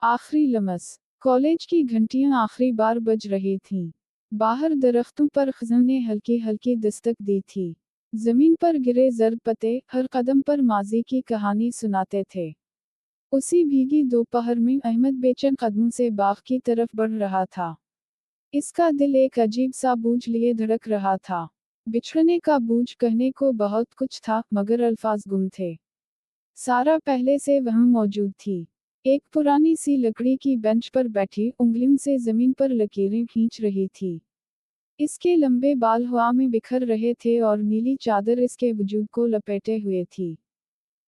आखिरी lumps. College की घंटियां आखिरी बार बज रही थीं। बाहर दरख्तों पर खज़ां ने हल्की हल्की दस्तक दी थी। जमीन पर गिरे जर्द पत्ते हर कदम पर माजी की कहानी सुनाते थे। उसी भीगी दोपहर में अहमद बेचैन कदमों से बाग की तरफ बढ़ रहा था। इसका दिल एक अजीब सा बोझ लिए धड़क रहा था। बिछड़ने का बोझ कहने को बहुत कुछ था, मगर अल्फाज गुम थे। सारा पहले से वहाँ मौजूद थी। एक पुरानी सी लकड़ी की बेंच पर बैठी उंगलियों से जमीन पर लकीरें खींच रही थी। इसके लंबे बाल हवा में बिखर रहे थे और नीली चादर इसके वजूद को लपेटे हुए थी।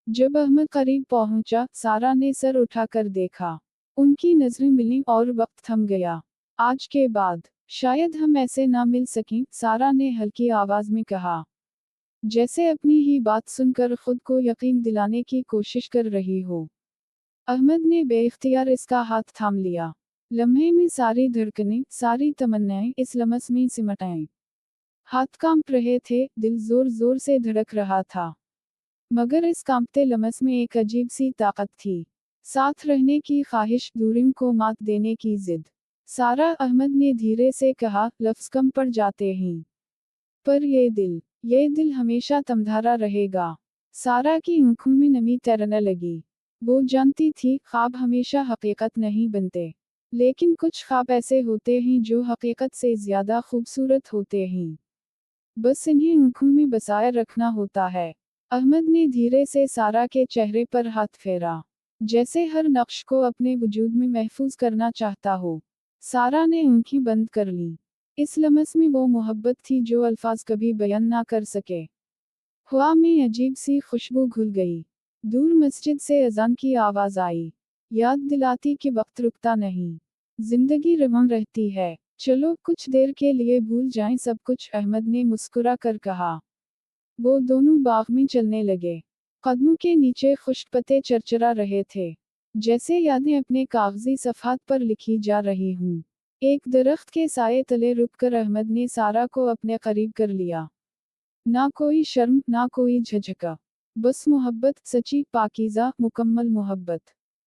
जब अहमद करीब पहुंचा, सारा ने सर उठाकर देखा। उनकी नजरें मिलीं और वक्त थम गया। आज के बाद शायद हम ऐसे ना मिल सकें, सारा ने हल्की आवाज में कहा, जैसे अपनी ही बात सुनकर खुद को यकीन दिलाने की कोशिश कर रही हो। अहमद ने बेइख्तियार इसका हाथ थाम लिया। लम्हे में सारी धड़कनें, सारी तमन्नाएं इस लम्स में सिमट आईं। हाथ कांप रहे थे, दिल जोर जोर से धड़क रहा था। मगर इस कांपते लम्स में एक अजीब सी ताकत थी। साथ रहने की ख्वाहिश, दूरियों को मात देने की जिद। सारा, अहमद ने धीरे से कहा, लफ्ज कम पड़ जाते हैं, पर ये दिल हमेशा तमधारा रहेगा। सारा की आंखों में नमी तैरने लगी। वो जानती थी, ख्वाब हमेशा हकीकत नहीं बनते, लेकिन कुछ ख्वाब ऐसे होते हैं जो हकीकत से ज्यादा खूबसूरत होते हैं। बस इन्हें आंखों में बसाए रखना होता है। अहमद ने धीरे से सारा के चेहरे पर हाथ फेरा, जैसे हर नक्श को अपने वजूद में महफूज करना चाहता हो। सारा ने आंखें बंद कर लीं। इस लम्स में वो मोहब्बत थी जो अल्फाज कभी बयान ना कर सके। हवा में अजीब सी खुशबू घुल गई। दूर मस्जिद से अजान की आवाज आई, याद दिलाती कि वक्त रुकता नहीं, जिंदगी रवां रहती है। चलो कुछ देर के लिए भूल जाएं सब कुछ, अहमद ने मुस्कुरा कर कहा। वो दोनों बाग में चलने लगे। कदमों के नीचे खुश्क पत्ते चरचरा रहे थे, जैसे यादें अपने कागजी सफ़हात पर लिखी जा रही हूं। एक दरख्त के साए तले रुककर अहमद ने सारा को अपने करीब कर लिया। ना कोई शर्म, ना कोई झिझक, बस मोहब्बत, सच्ची, पाकीज़ा, मुकम्मल मोहब्बत।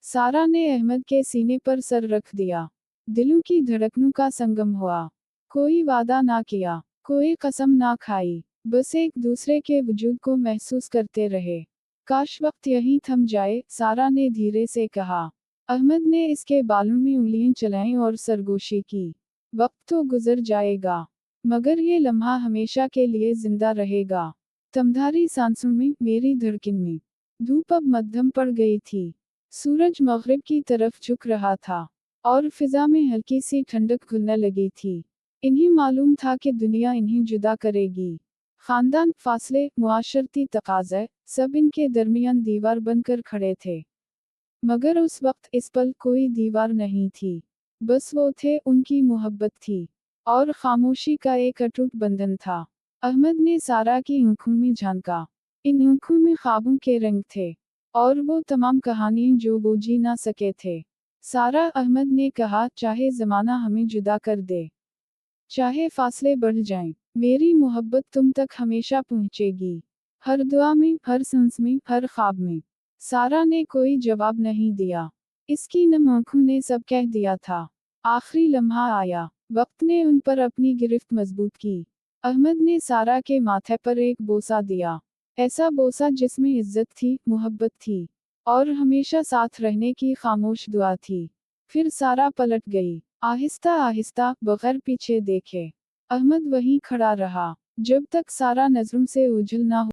सारा ने अहमद के सीने पर सर रख दिया। दिलों की धड़कनों का संगम हुआ। कोई वादा ना किया, कोई कसम ना खाई, बस एक दूसरे के वजूद को महसूस करते रहे। काश वक्त यहीं थम जाए, सारा ने धीरे से कहा। अहमद ने इसके बालों में उंगलियां चलाईं और सरगोशी की। वक्त तो गुजर जाएगा, मगर ये लम्हा हमेशा के लिए जिंदा रहेगा। तमधारी सांसों में, मेरी धड़कन में। धूप अब मध्यम पड़ गई थी। सूरज मगरिब की तरफ झुक रहा था और फिजा में हल्की सी ठंडक घुलने लगी थी। इन्हें मालूम था कि दुनिया इन्हें जुदा करेगी। खानदान, फासले, मुआशरती तकाज़े, सब इनके दरमियान दीवार बनकर खड़े थे। मगर उस वक्त इस पल कोई दीवार नहीं थी। बस वो थे, उनकी मोहब्बत थी, और खामोशी का एक अटूट बंधन था। अहमद ने सारा की आंखों में झांका। इन आंखों में ख्वाबों के रंग थे, और वो तमाम कहानियां जो वो जी ना सके थे। सारा, अहमद ने कहा, चाहे ज़माना हमें जुदा कर दे, चाहे फासले बढ़ जाएं, मेरी मोहब्बत तुम तक हमेशा पहुंचेगी। हर दुआ में, हर सांस में, हर ख्वाब में। सारा ने कोई जवाब नहीं दिया। इसकी नम आंखों ने सब कह दिया था। आखिरी लम्हा आया। वक्त ने उन पर अपनी गिरफ्त मजबूत की। अहमद ने सारा के माथे पर एक बोसा दिया। ऐसा बोसा जिसमें इज्जत थी, मोहब्बत थी, और हमेशा साथ रहने की खामोश दुआ थी। फिर सारा पलट गई, आहिस्ता आहिस्ता, बगैर पीछे देखे। अहमद वहीं खड़ा रहा, जब तक सारा नजरों से ओझल ना हो